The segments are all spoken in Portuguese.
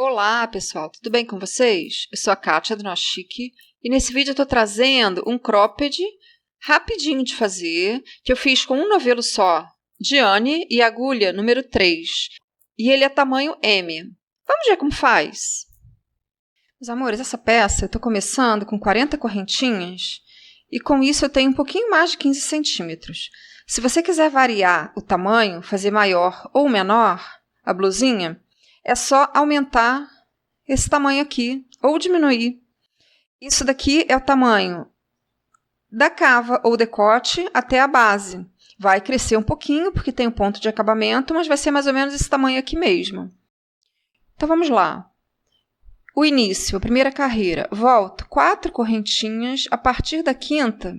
Olá, pessoal, tudo bem com vocês? Eu sou a Kátia do Nó Chique e nesse vídeo eu estou trazendo um cropped rapidinho de fazer, que eu fiz com um novelo só, Diane e agulha número 3, e ele é tamanho M. Vamos ver como faz? Meus amores, essa peça eu estou começando com 40 correntinhas e com isso eu tenho um pouquinho mais de 15 centímetros. Se você quiser variar o tamanho, fazer maior ou menor a blusinha, é só aumentar esse tamanho aqui, ou diminuir. Isso daqui é o tamanho da cava ou decote até a base. Vai crescer um pouquinho, porque tem um ponto de acabamento, mas vai ser mais ou menos esse tamanho aqui mesmo. Então, vamos lá. O início, a primeira carreira. Volto 4 correntinhas. A partir da quinta,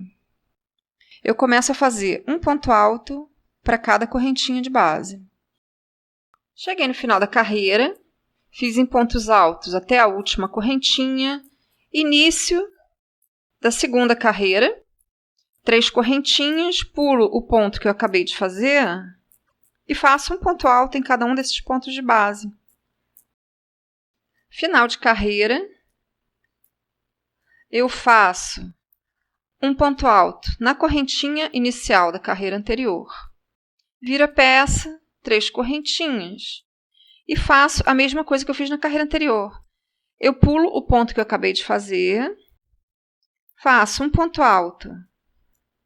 eu começo a fazer um ponto alto para cada correntinha de base. Cheguei no final da carreira, fiz em pontos altos até a última correntinha, início da segunda carreira, 3 correntinhas, pulo o ponto que eu acabei de fazer e faço um ponto alto em cada um desses pontos de base. Final de carreira, eu faço um ponto alto na correntinha inicial da carreira anterior. Viro a peça, 3 correntinhas. E faço a mesma coisa que eu fiz na carreira anterior. Eu pulo o ponto que eu acabei de fazer, faço um ponto alto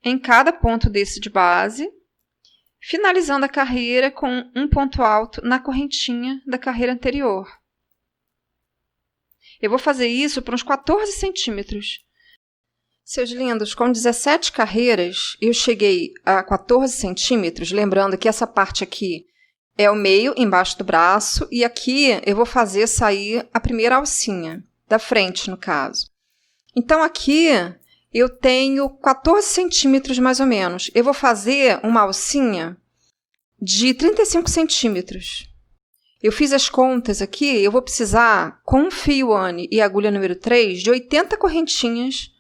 em cada ponto desse de base, finalizando a carreira com um ponto alto na correntinha da carreira anterior. Eu vou fazer isso por uns 14 centímetros. Seus lindos, com 17 carreiras, eu cheguei a 14 centímetros, lembrando que essa parte aqui é o meio, embaixo do braço, e aqui eu vou fazer sair a primeira alcinha, da frente, no caso. Então, aqui eu tenho 14 centímetros, mais ou menos. Eu vou fazer uma alcinha de 35 centímetros. Eu fiz as contas aqui, eu vou precisar, com fio Anne e agulha número 3, de 80 correntinhas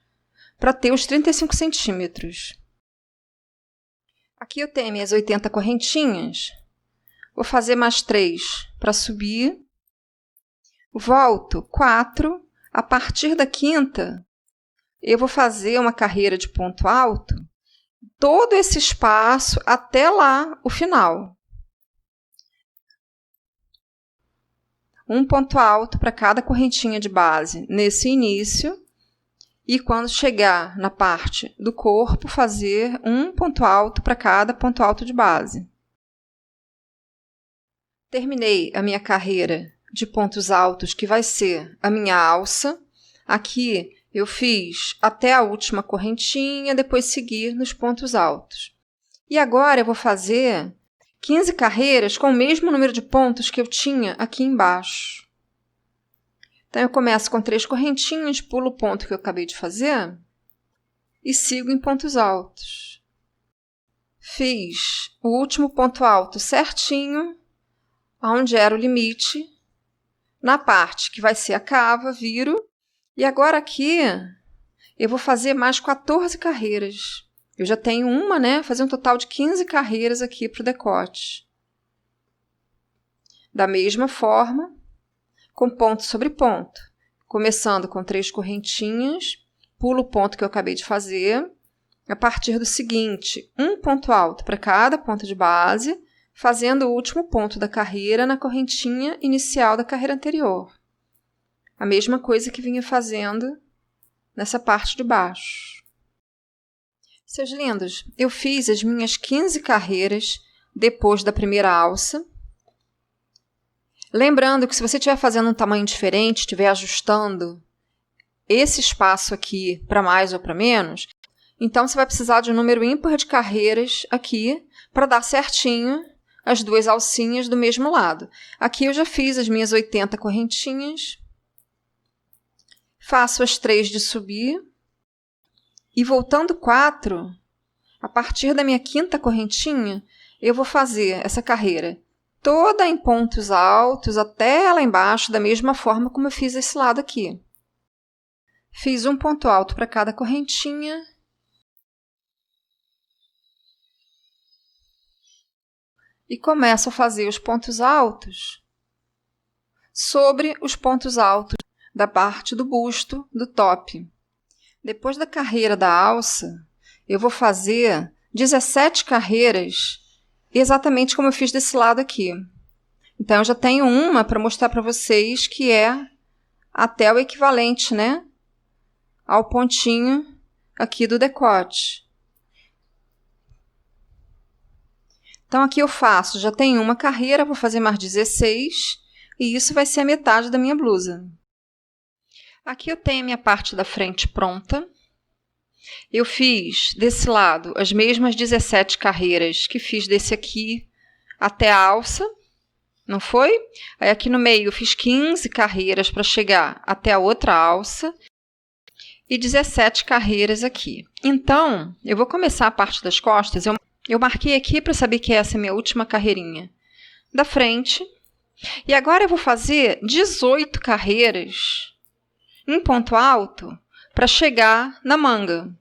para ter os 35 centímetros. Aqui eu tenho minhas 80 correntinhas. Vou fazer mais 3 para subir. Volto 4. A partir da quinta, eu vou fazer uma carreira de ponto alto, todo esse espaço até lá, o final. Um ponto alto para cada correntinha de base nesse início. E quando chegar na parte do corpo, fazer um ponto alto para cada ponto alto de base. Terminei a minha carreira de pontos altos, que vai ser a minha alça. Aqui eu fiz até a última correntinha, depois seguir nos pontos altos. E agora eu vou fazer 15 carreiras com o mesmo número de pontos que eu tinha aqui embaixo. Então, eu começo com 3 correntinhas, pulo o ponto que eu acabei de fazer e sigo em pontos altos. Fiz o último ponto alto certinho, onde era o limite. Na parte que vai ser a cava, viro. E agora aqui, eu vou fazer mais 14 carreiras. Eu já tenho uma, né? Fazer um total de 15 carreiras aqui para o decote. Da mesma forma, com ponto sobre ponto. Começando com 3 correntinhas, pulo o ponto que eu acabei de fazer. A partir do seguinte, um ponto alto para cada ponto de base, fazendo o último ponto da carreira na correntinha inicial da carreira anterior. A mesma coisa que vinha fazendo nessa parte de baixo. Seus lindos, eu fiz as minhas 15 carreiras depois da primeira alça. Lembrando que se você estiver fazendo um tamanho diferente, estiver ajustando esse espaço aqui para mais ou para menos, então você vai precisar de um número ímpar de carreiras aqui para dar certinho as duas alcinhas do mesmo lado. Aqui eu já fiz as minhas 80 correntinhas, faço as 3 de subir e voltando 4, a partir da minha quinta correntinha, eu vou fazer essa carreira toda em pontos altos até lá embaixo, da mesma forma como eu fiz esse lado aqui. Fiz um ponto alto para cada correntinha. E começo a fazer os pontos altos sobre os pontos altos da parte do busto do top. Depois da carreira da alça, eu vou fazer 17 carreiras, exatamente como eu fiz desse lado aqui. Então, eu já tenho uma para mostrar para vocês que é até o equivalente, né, ao pontinho aqui do decote. Então, aqui eu faço, já tenho uma carreira, vou fazer mais 16, e isso vai ser a metade da minha blusa. Aqui eu tenho a minha parte da frente pronta. Eu fiz desse lado as mesmas 17 carreiras que fiz desse aqui até a alça, não foi? Aí aqui no meio eu fiz 15 carreiras para chegar até a outra alça e 17 carreiras aqui. Então, eu vou começar a parte das costas. Eu marquei aqui para saber que essa é a minha última carreirinha da frente. E agora eu vou fazer 18 carreiras em ponto alto para chegar na manga.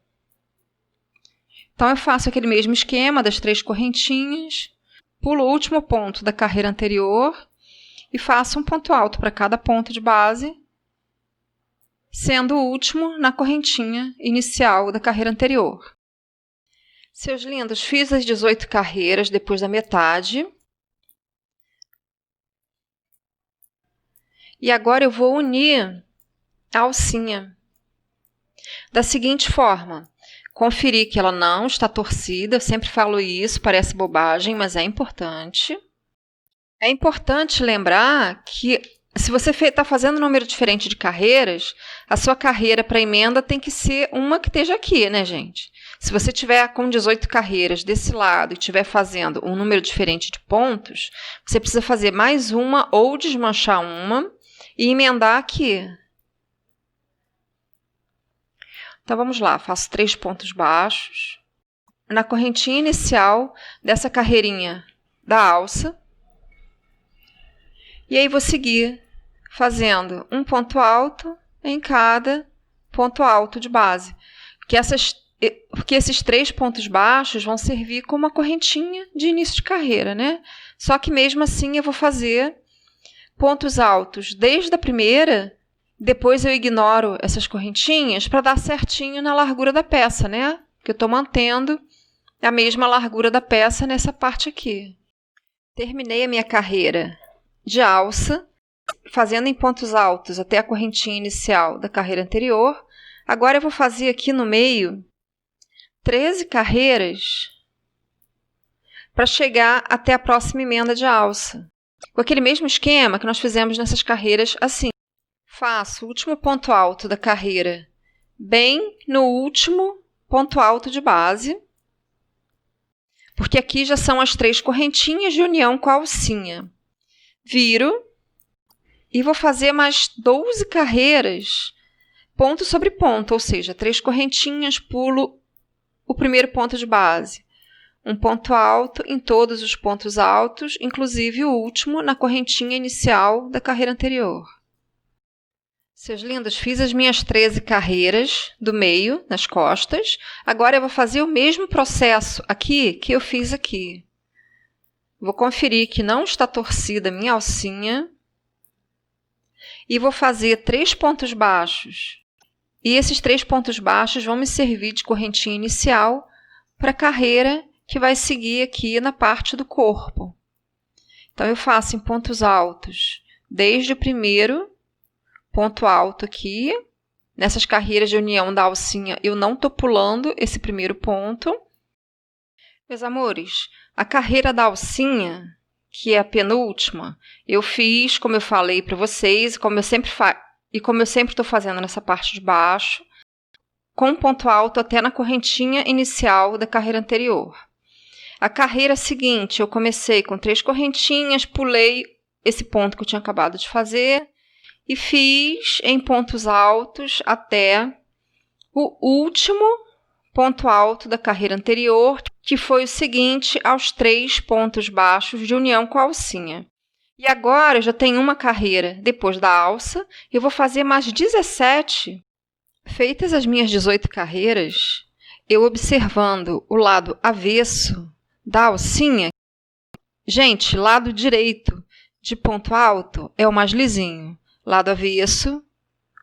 Então, eu faço aquele mesmo esquema das 3 correntinhas, pulo o último ponto da carreira anterior e faço um ponto alto para cada ponto de base, sendo o último na correntinha inicial da carreira anterior. Seus lindos, fiz as 18 carreiras depois da metade. E agora eu vou unir a alcinha da seguinte forma: conferir que ela não está torcida. Eu sempre falo isso, parece bobagem, mas é importante. É importante lembrar que se você está fazendo um número diferente de carreiras, a sua carreira para emenda tem que ser uma que esteja aqui, né, gente? Se você tiver com 18 carreiras desse lado e estiver fazendo um número diferente de pontos, você precisa fazer mais uma ou desmanchar uma e emendar aqui. Então, vamos lá. Faço 3 pontos baixos. Na correntinha inicial dessa carreirinha da alça. E aí, vou seguir fazendo um ponto alto em cada ponto alto de base. Porque esses 3 pontos baixos vão servir como uma correntinha de início de carreira, né? Só que mesmo assim eu vou fazer pontos altos desde a primeira, depois eu ignoro essas correntinhas para dar certinho na largura da peça, né? Porque eu estou mantendo a mesma largura da peça nessa parte aqui. Terminei a minha carreira de alça, fazendo em pontos altos até a correntinha inicial da carreira anterior. Agora eu vou fazer aqui no meio 13 carreiras para chegar até a próxima emenda de alça. Com aquele mesmo esquema que nós fizemos nessas carreiras assim. Faço o último ponto alto da carreira bem no último ponto alto de base, porque aqui já são as 3 correntinhas de união com a alcinha. Viro e vou fazer mais 12 carreiras, ponto sobre ponto, ou seja, 3 correntinhas, pulo o primeiro ponto de base. Um ponto alto em todos os pontos altos, inclusive o último na correntinha inicial da carreira anterior. Seus lindos, fiz as minhas 13 carreiras do meio, nas costas. Agora eu vou fazer o mesmo processo aqui que eu fiz aqui. Vou conferir que não está torcida a minha alcinha. E vou fazer 3 pontos baixos. E esses 3 pontos baixos vão me servir de correntinha inicial para a carreira que vai seguir aqui na parte do corpo. Então, eu faço em pontos altos, desde o primeiro ponto alto aqui. Nessas carreiras de união da alcinha, eu não estou pulando esse primeiro ponto. Meus amores, a carreira da alcinha, que é a penúltima, eu fiz, como eu falei para vocês, como eu sempre estou fazendo nessa parte de baixo, com um ponto alto até na correntinha inicial da carreira anterior. A carreira seguinte, eu comecei com 3 correntinhas, pulei esse ponto que eu tinha acabado de fazer e fiz em pontos altos até o último ponto alto da carreira anterior, que foi o seguinte aos 3 pontos baixos de união com a alcinha. E agora eu já tenho uma carreira depois da alça, eu vou fazer mais 17. Feitas as minhas 18 carreiras, eu observando o lado avesso da alcinha, gente, lado direito de ponto alto é o mais lisinho. Lado avesso,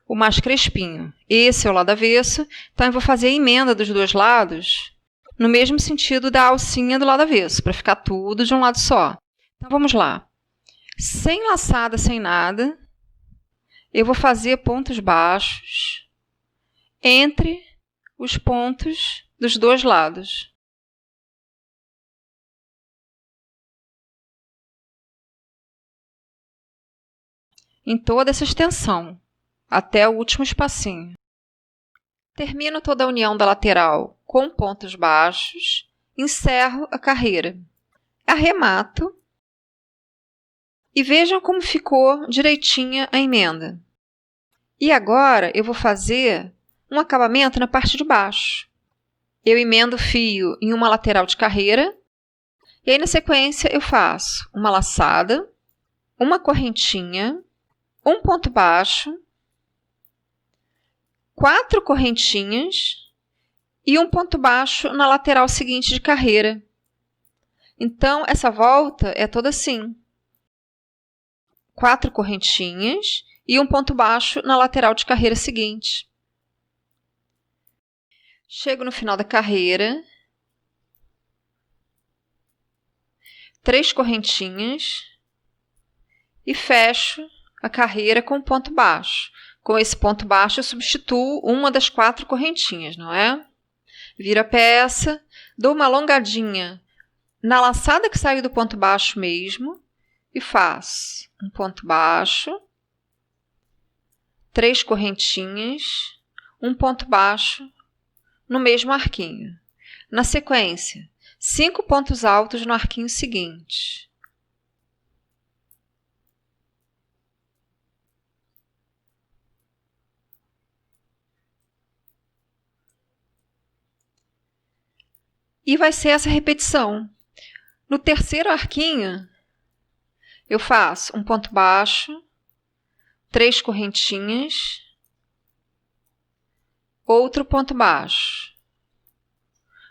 o mais crespinho. Esse é o lado avesso, então eu vou fazer a emenda dos dois lados no mesmo sentido da alcinha do lado avesso, para ficar tudo de um lado só. Então, vamos lá. Sem laçada, sem nada, eu vou fazer pontos baixos entre os pontos dos dois lados. Em toda essa extensão, até o último espacinho. Termino toda a união da lateral com pontos baixos, encerro a carreira. Arremato e vejam como ficou direitinha a emenda. E agora eu vou fazer um acabamento na parte de baixo. Eu emendo o fio em uma lateral de carreira e aí na sequência eu faço uma laçada, uma correntinha, um ponto baixo, 4 correntinhas e um ponto baixo na lateral seguinte de carreira. Então, essa volta é toda assim. 4 correntinhas e um ponto baixo na lateral de carreira seguinte. Chego no final da carreira, 3 correntinhas e fecho a carreira com um ponto baixo. Com esse ponto baixo, eu substituo uma das 4 correntinhas, não é? Viro a peça, dou uma alongadinha na laçada que saiu do ponto baixo mesmo e faço um ponto baixo, 3 correntinhas, um ponto baixo no mesmo arquinho. Na sequência, 5 pontos altos no arquinho seguinte. E vai ser essa repetição. No terceiro arquinho, eu faço um ponto baixo, 3 correntinhas, outro ponto baixo.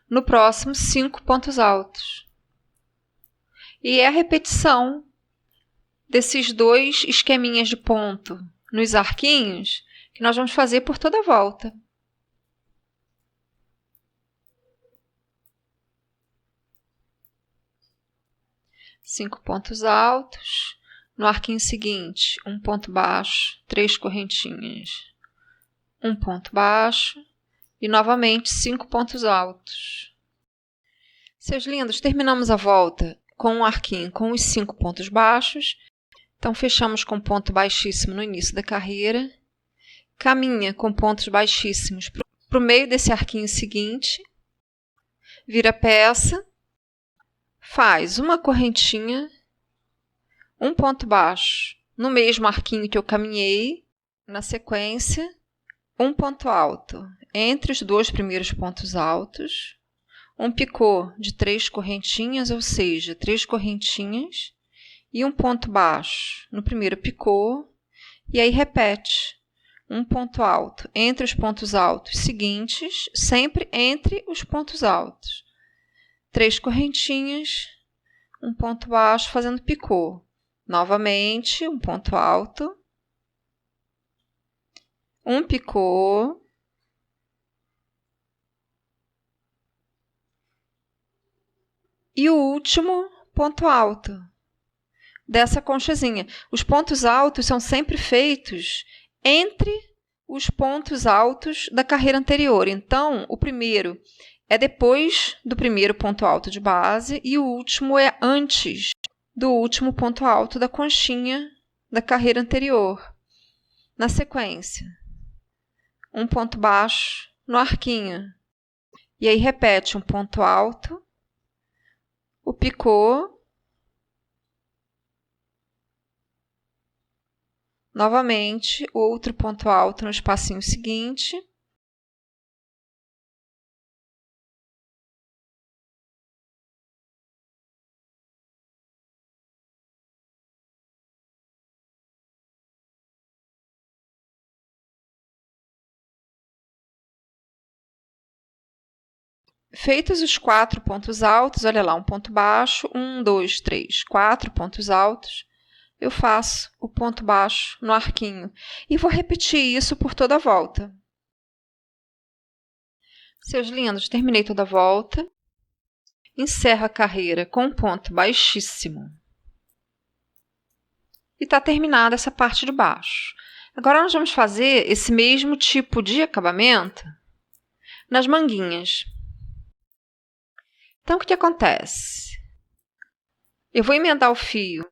No próximo, 5 pontos altos. E é a repetição desses 2 esqueminhas de ponto nos arquinhos que nós vamos fazer por toda a volta. Cinco pontos altos. No arquinho seguinte, um ponto baixo, 3 correntinhas, um ponto baixo e novamente 5 pontos altos. Seus lindos, terminamos a volta com um arquinho com os 5 pontos baixos. Então, fechamos com ponto baixíssimo no início da carreira. Caminha com pontos baixíssimos para o meio desse arquinho seguinte. Vira a peça. Faz uma correntinha, um ponto baixo no mesmo arquinho que eu caminhei. Na sequência, um ponto alto entre os 2 primeiros pontos altos. Um picô de 3 correntinhas, ou seja, 3 correntinhas. E um ponto baixo no primeiro picô. E aí repete. Um ponto alto entre os pontos altos seguintes, sempre entre os pontos altos. 3 correntinhas, um ponto baixo fazendo picô. Novamente, um ponto alto, um picô, e o último ponto alto dessa conchazinha. Os pontos altos são sempre feitos entre os pontos altos da carreira anterior. Então, o primeiro é depois do primeiro ponto alto de base e o último é antes do último ponto alto da conchinha da carreira anterior. Na sequência, um ponto baixo no arquinho. E aí repete um ponto alto, o picô, novamente outro ponto alto no espacinho seguinte. Feitos os 4 pontos altos, olha lá, um ponto baixo, 1, 2, 3, 4 pontos altos. eu faço o ponto baixo no arquinho. E vou repetir isso por toda a volta. Seus lindos, terminei toda a volta. Encerro a carreira com um ponto baixíssimo. E está terminada essa parte de baixo. Agora, nós vamos fazer esse mesmo tipo de acabamento nas manguinhas. Então, o que acontece? Eu vou emendar o fio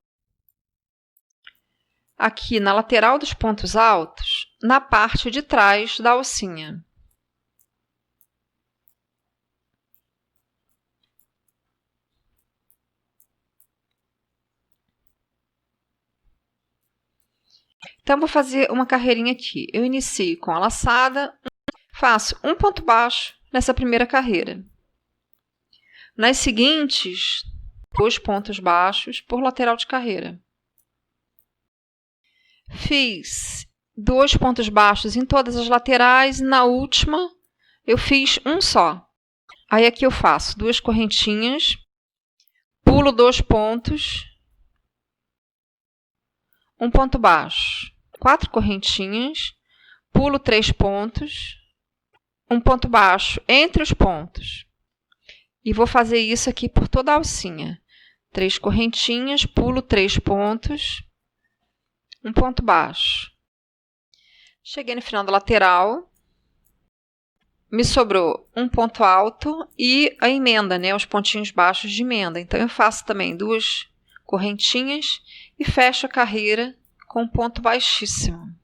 aqui na lateral dos pontos altos, na parte de trás da alcinha. Então, vou fazer uma carreirinha aqui. Eu inicio com a laçada, faço um ponto baixo nessa primeira carreira. Nas seguintes, 2 pontos baixos por lateral de carreira. Fiz 2 pontos baixos em todas as laterais e na última eu fiz um só. Aí aqui eu faço 2 correntinhas, pulo 2 pontos, um ponto baixo, 4 correntinhas, pulo 3 pontos, um ponto baixo entre os pontos. E vou fazer isso aqui por toda a alcinha. 3 correntinhas, pulo 3 pontos, um ponto baixo. Cheguei no final da lateral, me sobrou um ponto alto e a emenda, né, os pontinhos baixos de emenda. Então, eu faço também 2 correntinhas e fecho a carreira com um ponto baixíssimo.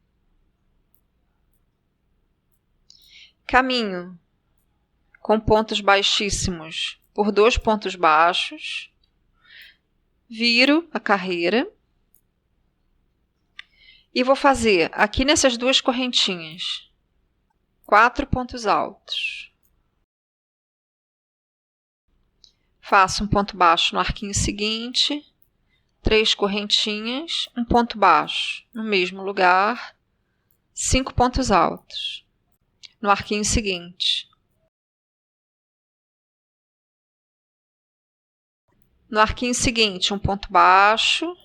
Caminho com pontos baixíssimos por 2 pontos baixos, viro a carreira e vou fazer aqui nessas 2 correntinhas 4 pontos altos. Faço um ponto baixo no arquinho seguinte, 3 correntinhas, um ponto baixo no mesmo lugar, 5 pontos altos no arquinho seguinte. No arquinho seguinte, um ponto baixo,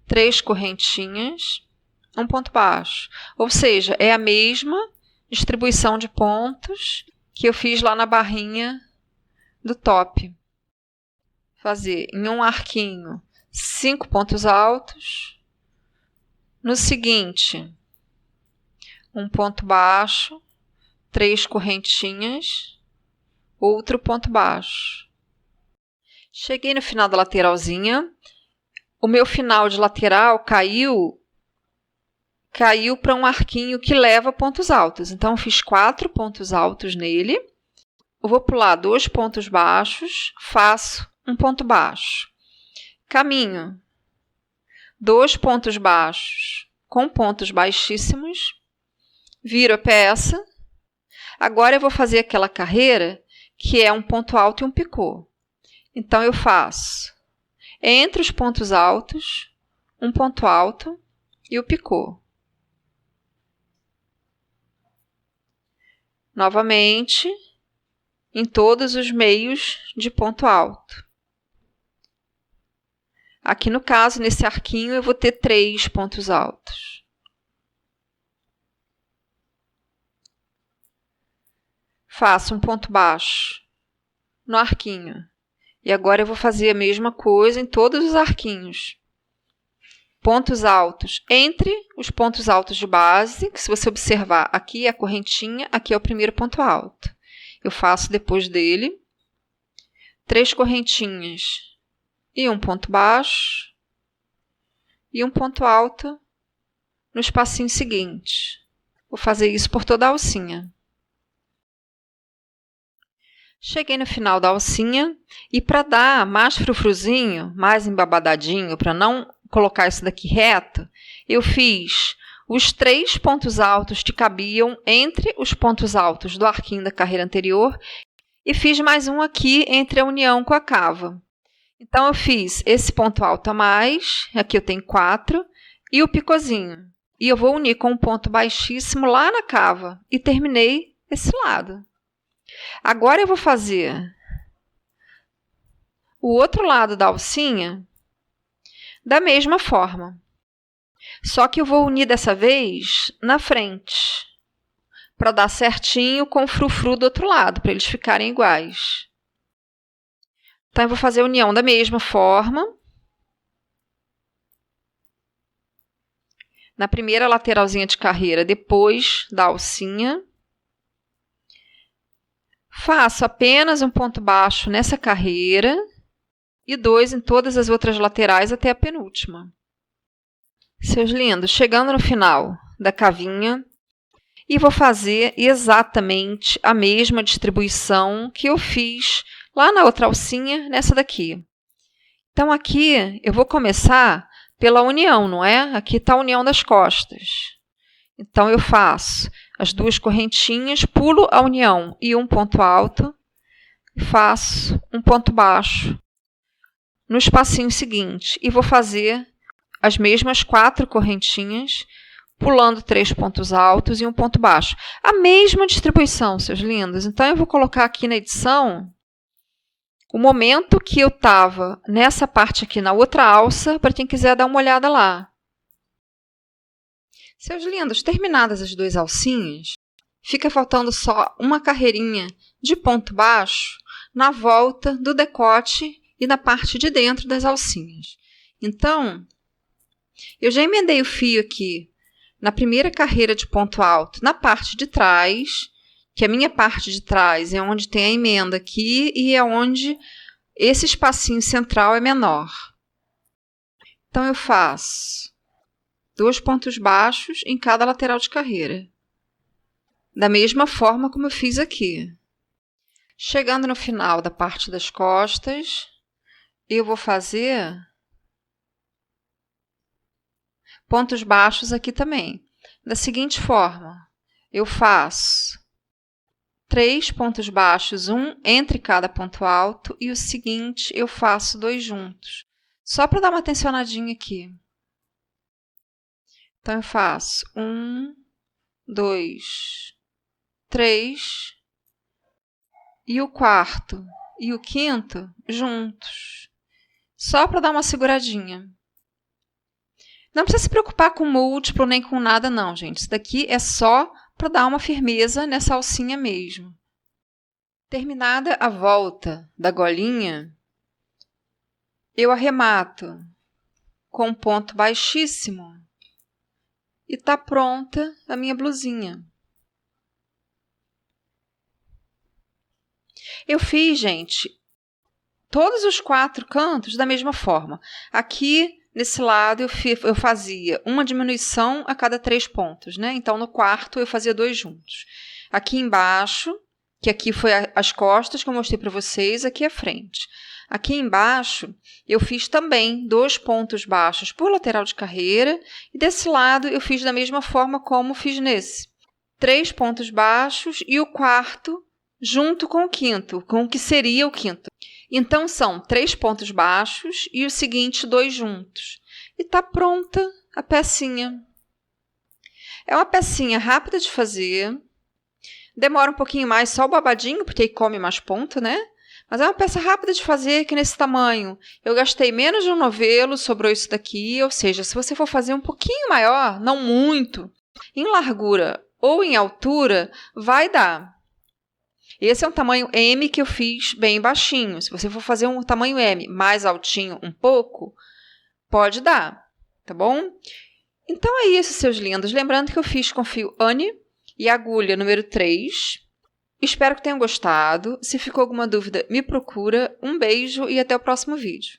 3 correntinhas, um ponto baixo. Ou seja, é a mesma distribuição de pontos que eu fiz lá na barrinha do top. Fazer em um arquinho 5 pontos altos. No seguinte, um ponto baixo, 3 correntinhas, outro ponto baixo. Cheguei no final da lateralzinha, o meu final de lateral caiu para um arquinho que leva pontos altos. Então, eu fiz 4 pontos altos nele. Eu vou pular 2 pontos baixos, faço um ponto baixo. Caminho 2 pontos baixos com pontos baixíssimos, viro a peça. Agora, eu vou fazer aquela carreira que é um ponto alto e um picô. Então, eu faço entre os pontos altos, um ponto alto e o picô. Novamente, em todos os meios de ponto alto. Aqui no caso, nesse arquinho, eu vou ter 3 pontos altos. Faço um ponto baixo no arquinho. E agora eu vou fazer a mesma coisa em todos os arquinhos. Pontos altos entre os pontos altos de base, que se você observar, aqui é a correntinha, aqui é o primeiro ponto alto. Eu faço depois dele 3 correntinhas e um ponto baixo e um ponto alto no espacinho seguinte. Vou fazer isso por toda a alcinha. Cheguei no final da alcinha e para dar mais frufruzinho, mais embabadadinho, para não colocar isso daqui reto, eu fiz os 3 pontos altos que cabiam entre os pontos altos do arquinho da carreira anterior e fiz mais um aqui entre a união com a cava. Então, eu fiz esse ponto alto a mais, aqui eu tenho 4, e o picôzinho. E eu vou unir com um ponto baixíssimo lá na cava e terminei esse lado. Agora, eu vou fazer o outro lado da alcinha da mesma forma. Só que eu vou unir dessa vez na frente, para dar certinho com o frufru do outro lado, para eles ficarem iguais. Então, eu vou fazer a união da mesma forma. Na primeira lateralzinha de carreira, depois da alcinha. Faço apenas um ponto baixo nessa carreira e 2 em todas as outras laterais até a penúltima. Seus lindos, chegando no final da cavinha, e vou fazer exatamente a mesma distribuição que eu fiz lá na outra alcinha, nessa daqui. Então, aqui eu vou começar pela união, não é? Aqui está a união das costas. Então, eu faço as 2 correntinhas, pulo a união e um ponto alto, e faço um ponto baixo no espacinho seguinte. E vou fazer as mesmas 4 correntinhas, pulando 3 pontos altos e um ponto baixo. A mesma distribuição, seus lindos. Então, eu vou colocar aqui na edição o momento que eu estava nessa parte aqui na outra alça, para quem quiser dar uma olhada lá. Seus lindos, terminadas as 2 alcinhas, fica faltando só uma carreirinha de ponto baixo na volta do decote e na parte de dentro das alcinhas. Então, eu já emendei o fio aqui na primeira carreira de ponto alto, na parte de trás, que a minha parte de trás é onde tem a emenda aqui e é onde esse espacinho central é menor. Então, eu faço 2 pontos baixos em cada lateral de carreira, da mesma forma como eu fiz aqui. Chegando no final da parte das costas, eu vou fazer pontos baixos aqui também. Da seguinte forma, eu faço 3 pontos baixos, um entre cada ponto alto, e o seguinte eu faço 2 juntos, só para dar uma tensionadinha aqui. Então, eu faço 1, 2, 3, e o quarto e o quinto juntos, só para dar uma seguradinha. Não precisa se preocupar com múltiplo nem com nada não, gente. Isso daqui é só para dar uma firmeza nessa alcinha mesmo. Terminada a volta da golinha, eu arremato com um ponto baixíssimo e está pronta a minha blusinha. Eu fiz, gente, todos os 4 cantos da mesma forma. Aqui, nesse lado, eu fazia uma diminuição a cada 3 pontos, né? Então, no quarto, eu fazia 2 juntos. Aqui embaixo, que aqui foi as costas que eu mostrei para vocês, aqui a frente. Aqui embaixo, eu fiz também 2 pontos baixos por lateral de carreira, e desse lado eu fiz da mesma forma como fiz nesse. 3 pontos baixos e o quarto junto com o quinto, com o que seria o quinto. Então, são 3 pontos baixos e o seguinte 2 juntos. E está pronta a pecinha. É uma pecinha rápida de fazer. Demora um pouquinho mais só o babadinho, porque aí come mais ponto, né? Mas é uma peça rápida de fazer, que nesse tamanho eu gastei menos de um novelo, sobrou isso daqui. Ou seja, se você for fazer um pouquinho maior, não muito, em largura ou em altura, vai dar. Esse é um tamanho M que eu fiz bem baixinho. Se você for fazer um tamanho M mais altinho um pouco, pode dar, tá bom? Então é isso, seus lindos. Lembrando que eu fiz com fio Anne e agulha número 3. Espero que tenham gostado. Se ficou alguma dúvida, me procura. Um beijo e até o próximo vídeo.